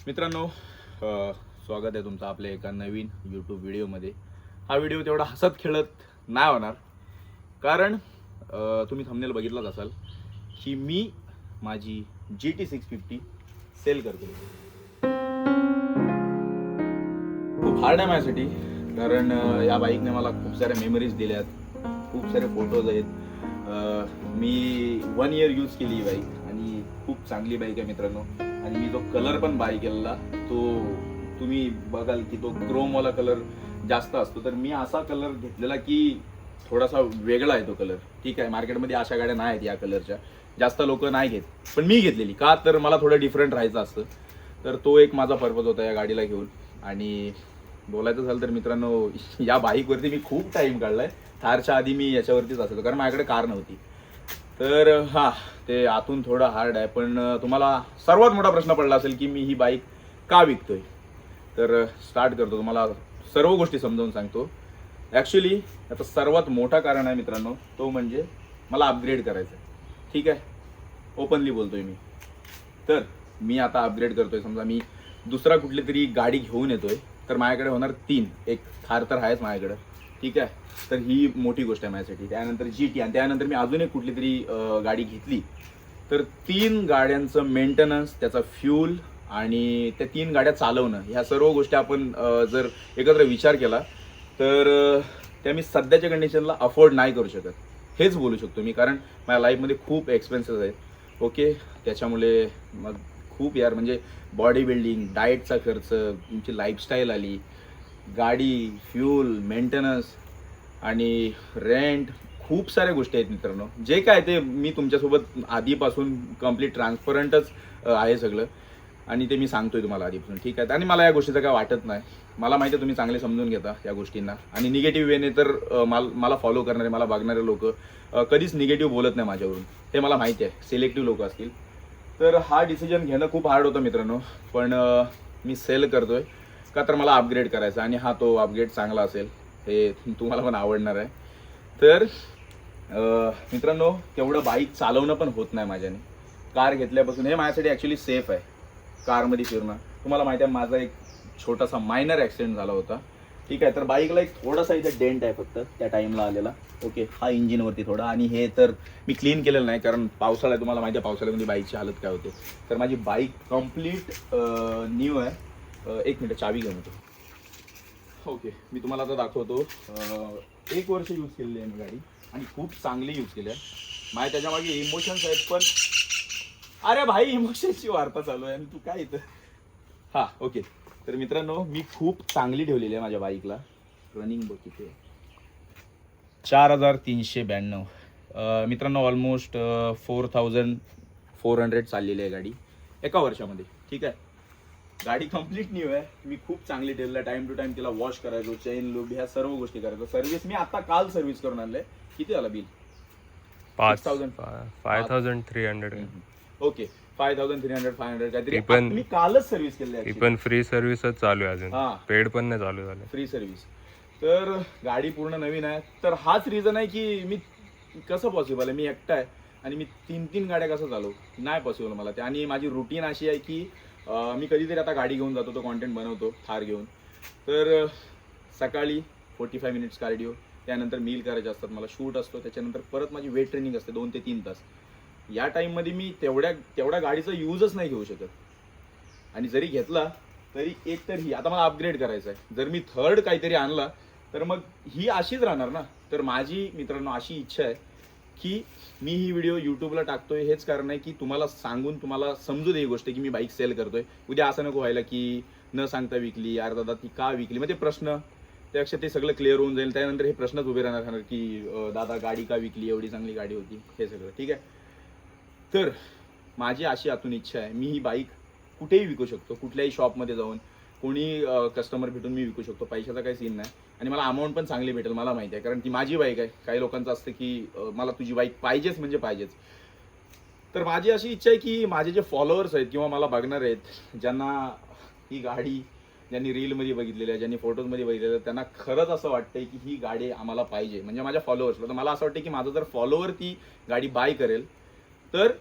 मित्रांनो, स्वागत आहे तुमचं आपल्या एका नवीन यूट्यूब व्हिडिओमध्ये. हा व्हिडिओ तेवढा हसत खेळत नाही होणार, कारण तुम्ही थंबनेल बघितलाच असाल की मी माझी GT650 सेल करतो. खूप हार्ड आहे माझ्यासाठी, कारण या बाईकने मला खूप साऱ्या मेमरीज दिल्यात, खूप सारे फोटोज आहेत. मी 1 इयर यूज केली ही बाईक आणि खूप चांगली बाईक आहे मित्रांनो. आणि मी जो कलर पण बाय केलेला तो तुम्ही बघाल की तो क्रोमवाला कलर जास्त असतो, तर मी असा कलर घेतलेला की थोडासा वेगळा आहे तो कलर. ठीक आहे, मार्केटमध्ये अशा गाड्या नाही आहेत या कलरच्या, जास्त लोक नाही घेत, पण मी घेतलेली का तर मला थोडं डिफरंट राहायचं असतं. तर तो एक माझा पर्पज होता या गाडीला घेऊन. आणि बोलायचं झालं तर मित्रांनो, या बाईकवरती मी खूप टाईम काढलाय. थारच्या आधी मी याच्यावरतीच असायचो, कारण माझ्याकडे कार नव्हती. तर हा, ते आतून थोडं हार्ड आहे. पण तुम्हाला सर्वात मोठा प्रश्न पडला असेल की मी ही बाईक का विकतोय. तर स्टार्ट करतो, तुम्हाला सर्व गोष्टी समजावून सांगतो. ॲक्च्युली याचं सर्वात मोठं कारण आहे मित्रांनो, तो म्हणजे मला अपग्रेड करायचं आहे. ठीक आहे, ओपनली बोलतोय मी. तर मी आता अपग्रेड करतोय. समजा मी दुसरा कुठली तरी गाडी घेऊन येतोय, तर माझ्याकडे होणार 3. एक थार तर आहेच माझ्याकडे, ठीक आहे. तर ही मोठी गोष्ट आहे माझ्यासाठी. त्यानंतर GT, आणि त्यानंतर मी अजून एक कुठली तरी गाडी घेतली, तर 3 गाड्यांचं मेंटेनन्स, त्याचा फ्यूल आणि त्या 3 गाड्या चालवणं, ह्या सर्व गोष्टी आपण जर एकत्र विचार केला तर त्या मी सध्याच्या कंडिशनला अफोर्ड नाही करू शकत. हेच बोलू शकतो मी, कारण माझ्या लाईफमध्ये खूप एक्सपेन्सेस आहेत. ओके, त्याच्यामुळे मग खूप यार, म्हणजे बॉडी बिल्डिंग, डाएटचा खर्च, तुमची लाईफस्टाईल आली, गाडी, फ्यूल, मेंटेनन्स आणि रेंट, खूप साऱ्या गोष्टी आहेत मित्रांनो. जे काय ते मी तुमच्यासोबत आधीपासून कम्प्लीट ट्रान्सपरंटच आहे सगळं, आणि ते मी सांगतोय तुम्हाला आधीपासून, ठीक आहे. आणि मला या गोष्टीचं काय वाटत नाही. मला माहिती आहे तुम्ही चांगले समजून घेता या गोष्टींना, आणि निगेटिव्ह वेने तर मला फॉलो करणारे, मला बघणारे लोक कधीच निगेटिव्ह बोलत नाही माझ्यावरून, हे मला माहिती आहे. सिलेक्टिव्ह लोक असतील. तर हा डिसिजन घेणं खूप हार्ड होतं मित्रांनो, पण मी सेल करतोय का तर मला अपग्रेड करायचा, आणि हा तो अपग्रेड चांगला असेल, हे तुम्हाला पण आवडणार आहे. तर मित्रांनो, तेवढं बाईक चालवणं पण होत नाही माझ्याने. कार घेतल्यापासून हे माझ्यासाठी ॲक्च्युली सेफ आहे कारमध्ये फिरणं. तुम्हाला माहिती आहे, माझा एक छोटासा मायनर ॲक्सिडेंट झाला होता, ठीक आहे. तर बाईकला एक थोडासा इथे डेंट आहे फक्त त्या टाईमला आलेला. ओके, हा इंजिनवरती थोडा, आणि हे तर मी क्लीन केलेलं नाही, कारण पावसाळा आहे, तुम्हाला माहिती आहे पावसाळ्यामध्ये बाईकची हालत काय होते. तर माझी बाईक कम्प्लीट न्यू आहे. एक मिनिट, चावी घेऊन येतो. ओके, मी तुम्हाला आता दाखवतो. 1 वर्ष यूज केलेली आहे मी गाडी, आणि खूप चांगली यूज केली आहे. माझ्या त्याच्यामागे इमोशन्स आहेत, पण अरे भाई, इमोशन्सची वार्ता चालू आहे आणि तू काय इथं. हा, ओके. तर मित्रांनो, मी खूप चांगली ठेवलेली आहे माझ्या बाईकला. रनिंग बघ किती, 4392. मित्रांनो, ऑलमोस्ट 4400 चाललेली आहे गाडी एका वर्षामध्ये, ठीक आहे. गाडी कम्प्लीट न्यू आहे. मी खूप चांगली ठेवली आहे. टाइम टू टाइम तिला वॉश करायचो, चेन लूब, ह्या सर्व गोष्टी करायचो. सर्व्हिस मी आता काल सर्व्हिस करून आणलंय. किती आला बिल? 5300. ओके, 5300 500 काहीतरी. पण- मी कालच सर्व्हिस केली आहे. पण फ्री सर्व्हिसच चालू आहे अजून. हा. पेड पण नाही चालू झालं. Free service. तर गाडी पूर्ण नवीन आहे. तर हाच रिझन आहे की मी कसं पॉसिबल आहे, मी एकटा आहे आणि मी 3 गाड्या कसं चालवू, नाही पॉसिबल मला ते. आणि माझी रुटीन अशी आहे की मी कधीतरी आता गाडी घेऊन जातो, तो कॉन्टेंट बनवतो थार घेऊन. तर सकाळी 45 मिनिट्स कार्डिओ, त्यानंतर मील करायचे असतात, मला शूट असतो, त्याच्यानंतर परत माझी वेट ट्रेनिंग असते 2 ते 3 तास. या टाईममध्ये मी तेवढ्या गाडीचा यूजच नाही घेऊ शकत. आणि जरी घेतला तरी एक तर ही आता मला अपग्रेड करायचं आहे. जर मी थर्ड काहीतरी आणला तर मग ही अशीच राहणार ना. तर माझी मित्रांनो अशी इच्छा आहे की मी ही व्हिडिओ यूट्यूबला टाकतोय, हेच कारण आहे की तुम्हाला सांगून तुम्हाला समजू दे ही गोष्ट की मी बाईक सेल करतोय. उद्या असं नको व्हायला की न सांगता विकली, यार दादा ती का विकली, मग ते प्रश्न, त्यापेक्षा ते सगळं क्लिअर होऊन जाईल. त्यानंतर हे प्रश्नच उभे राहणार की दादा गाडी का विकली, एवढी चांगली गाडी होती, हे सगळं, ठीक आहे. तर माझी अशी आतून इच्छा आहे, मी ही बाईक कुठेही विकू शकतो, कुठल्याही शॉपमध्ये जाऊन, कोणी कस्टमर भेटून मी विकू शकतो. पैशाचा काही सीन नाही, आणि मला अमाऊंट पण चांगली भेटेल, मला माहिती आहे, कारण ती माझी बाईक आहे. काही लोकांचं असतं की मला तुझी बाईक पाहिजेच म्हणजे पाहिजेच. तर माझी अशी इच्छा आहे की माझे जे फॉलोअर्स आहेत किंवा मला बघणार आहेत, ज्यांना ही गाडी, ज्यांनी रीलमध्ये बघितलेली आहे, ज्यांनी फोटोजमध्ये बघितलेलं आहे, त्यांना खरंच असं वाटतंय की ही गाडी आम्हाला पाहिजे, म्हणजे माझ्या फॉलोअर्सला. तर मला असं वाटतं की माझं जर फॉलोअर ती गाडी बाय करेल तर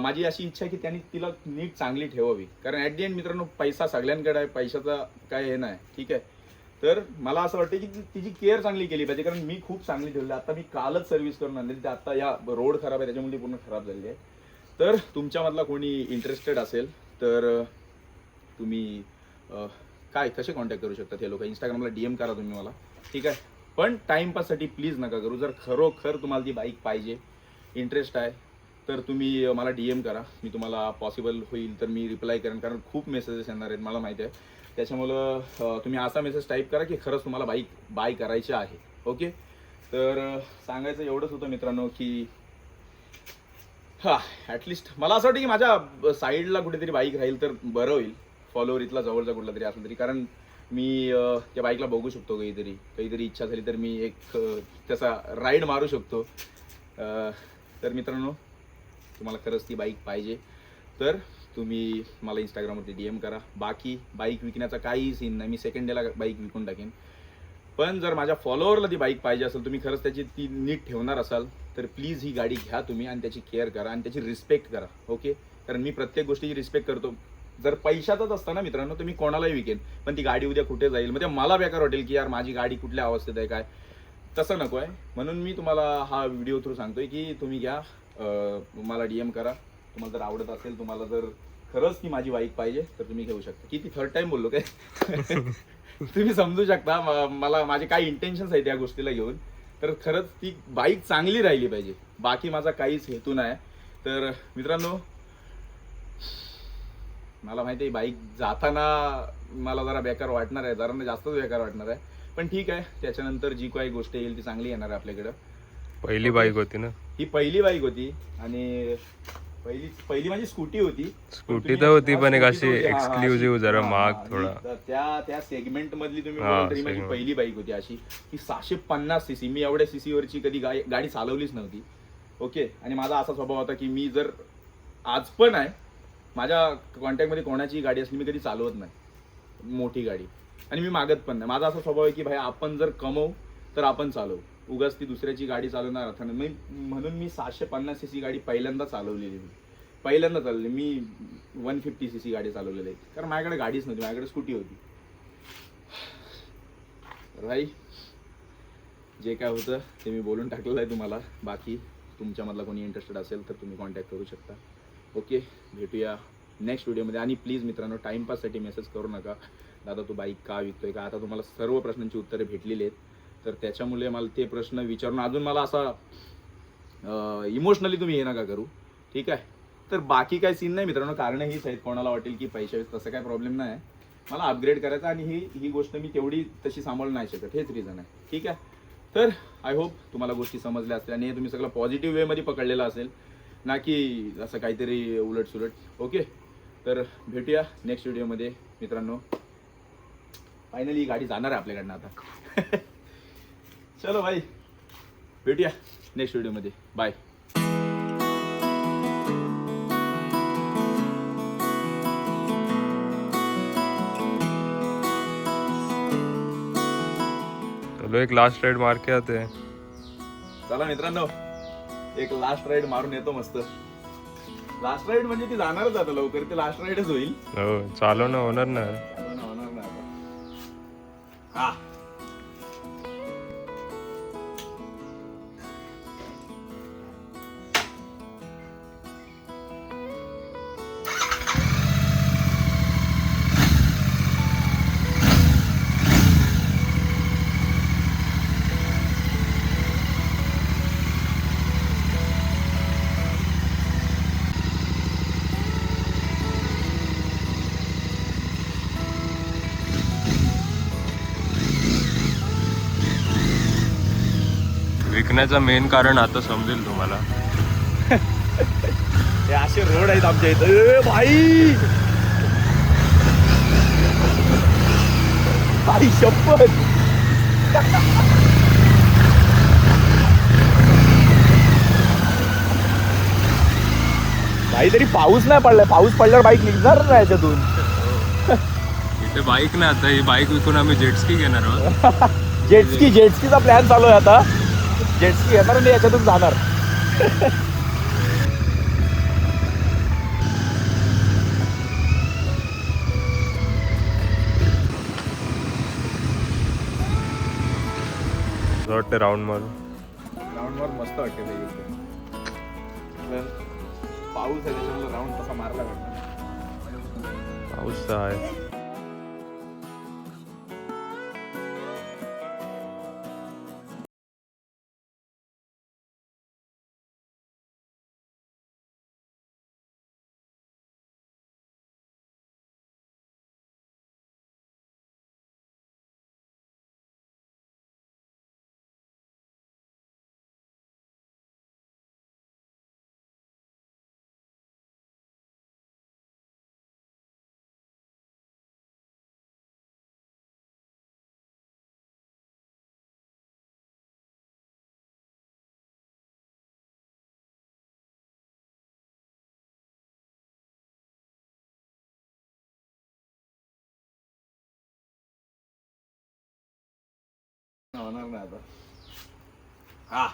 माझी अशी इच्छा आहे की त्यांनी तिला नीट चांगली ठेवावी. कारण ॲट दी एंड मित्रांनो पैसा सगळ्यांकडे आहे, पैशाचा काय हे नाही, ठीक आहे. तर मला असं वाटतं की तिची केअर चांगली केली पाहिजे. कारण मी खूप चांगली ठेवली. आता मी कालच सर्व्हिस करून आणली, तर आता या रोड खराब आहे त्याच्यामुळे ती पूर्ण खराब झालेली आहे. तर तुमच्यामधला कोणी इंटरेस्टेड असेल तर तुम्ही काय कसे कॉन्टॅक्ट करू शकतात हे लोक. इंस्टाग्रामला DM करा तुम्ही मला, ठीक आहे. पण टाईमपाससाठी प्लीज नका करू. जर खरोखर तुम्हाला ती बाईक पाहिजे, इंटरेस्ट आहे, तर तुम्ही मला DM करा. मी तुम्हाला पॉसिबल होईल तर मी रिप्लाय करेन. कारण खूप मेसेजेस येणार आहेत मला माहिती आहे. त्याच्यामुळं तुम्ही असा मेसेज टाईप करा की खरंच तुम्हाला बाईक बाय करायची आहे. ओके. तर सांगायचं एवढंच होतं मित्रांनो की ॲटलिस्ट मला असं वाटतं की माझ्या साईडला कुठेतरी बाईक राहील तर बरं होईल. फॉलोअर इथला जवळचा कुठला तरी असला तरी. कारण मी त्या बाईकला बघू शकतो, काहीतरी इच्छा झाली तर मी एक त्याचा राईड मारू शकतो. तर मित्रांनो तुम्हाला खरंच ती बाईक पाहिजे तर तुम्ही मला इंस्टाग्रामवरती DM करा. बाकी बाईक विकण्याचा काही सीन नाही, मी सेकंड डेला बाईक विकून टाकेन. पण जर माझ्या फॉलोअरला ती बाईक पाहिजे असेल, तुम्ही खरंच त्याची ती नीट ठेवणार असाल तर प्लीज ही गाडी घ्या तुम्ही आणि त्याची केअर करा आणि त्याची रिस्पेक्ट करा. ओके. कारण मी प्रत्येक गोष्टीची रिस्पेक्ट करतो. जर पैशातच असतं ना मित्रांनो तर मी कोणालाही विकेन, पण ती गाडी उद्या कुठे जाईल म्हणजे मला बेकार वाटेल की यार माझी गाडी कुठल्या अवस्थेत आहे काय. तसं नको आहे. म्हणून मी तुम्हाला हा व्हिडिओ थ्रू सांगतोय की तुम्ही घ्या, मला DM करा. तुम्हाला जर आवडत असेल, तुम्हाला जर खरंच ती माझी बाईक पाहिजे तर तुम्ही घेऊ शकता. किती थर्ड टाइम बोललो काय तुम्ही समजू शकता मला माझे काय इंटेन्शन्स आहेत या गोष्टीला घेऊन. तर खरंच ती बाईक चांगली राहिली पाहिजे, बाकी माझा काहीच हेतू नाही. तर मित्रांनो मला माहिती आहे बाईक जाताना मला जरा बेकार वाटणार आहे, जरा जास्तच बेकार वाटणार आहे. पण ठीक आहे, त्याच्यानंतर जी काही गोष्ट येईल ती चांगली येणार आहे आपल्याकडं. पहिली बाईक होती ना ही पहिली बाईक होती आणि पहिली माझी स्कूटी होती. स्कूटी तर होती पण एक अशी एक्सक्लुझिव्ह जरा महाग थोडा. त्या सेगमेंट मधली तुम्ही बोलाल तरी माझी पहिली बाईक होती अशी की 650 cc. मी एवढ्या CC वरची कधी गाडी चालवलीच नव्हती. ओके. आणि माझा असा स्वभाव होता की मी जर आज पण आहे माझ्या कॉन्टॅक्टमध्ये कोणाची गाडी असली मी कधी चालवत नाही मोठी गाडी, आणि मी मागत पण नाही. माझा असा स्वभाव आहे की भाई आपण जर कमवू तर आपण चालवू, उगाच ती दुसऱ्याची गाडी चालवणार अर्थ नाही. म्हणून मी 750 cc गाडी पहिल्यांदा चालवलेली. मी 150 cc गाडी चालवलेली आहे. कारण माझ्याकडे गाडीच नव्हती, माझ्याकडे स्कूटी होती. भाई जे काय होतं ते मी बोलून टाकलेलं आहे तुम्हाला. बाकी तुमच्यामधला कोणी इंटरेस्टेड असेल तर तुम्ही कॉन्टॅक्ट करू शकता. ओके. भेटूया नेक्स्ट व्हिडिओमध्ये. आणि प्लीज मित्रांनो टाईमपाससाठी मेसेज करू नका दादा तू बाईक का विकतोय का. आता तुम्हाला सर्व प्रश्नांची उत्तरे भेटलेली आहेत. तर त्याच्यामुळे मला ते प्रश्न विचारून अजून मला असा इमोशनली तुम्ही हे नका करू, ठीक आहे. तर बाकी काय सीन नाही मित्रांनो. कारण हीच आहेत, कोणाला वाटेल की पैसे तसं काय प्रॉब्लेम नाही आहे. मला अपग्रेड करायचा आणि ही गोष्ट मी तेवढी तशी सांभाळू नाही शकत, हेच रिझन आहे, ठीक आहे. तर आय होप तुम्हाला गोष्टी समजल्या असतील आणि हे तुम्ही सगळं पॉझिटिव्ह वेमध्ये पकडलेलं असेल, ना की असं काहीतरी उलटसुलट. ओके. तर भेटूया नेक्स्ट व्हिडिओमध्ये मित्रांनो. फायनली ही गाडी जाणार आहे आपल्याकडनं आता. चलो भाई, भेटूया नेक्स्ट व्हिडिओमध्ये. बाय. चलो एक लास्ट राइड मार के आते हैं. चला मित्रांनो एक लास्ट राईड मारून येतो मस्त. लास्ट राईड म्हणजे ती जाणारच आता लवकर, ते लास्ट राईडच होईल. हो चालवणं होणार ना. होणार ना आता. विकण्याचं मेन कारण आता समजेल तुम्हाला. हे असे रोड आहेत आमच्या इथं. भाई भाई शपथ. भाई तरी पाऊस नाही पडलाय, पाऊस पडल्यावर बाईक निघणार नाही याच्यातून. इथे बाईक नाही, आता ही बाईक विकून आम्ही जेटस्की घेणार आहोत. जेटस्कीचा प्लॅन चालू आहे आता. जेटस्की येणार आणि याच्यातून जाणार. असं वाटतं राऊंड मारून. राऊंडवर मस्त वाटते ते इथे. पण पाऊस आहे त्याच्यामुळे राऊंड तसा मारला वाटतं. पाऊस तर आहे. होणार नाही आता. हा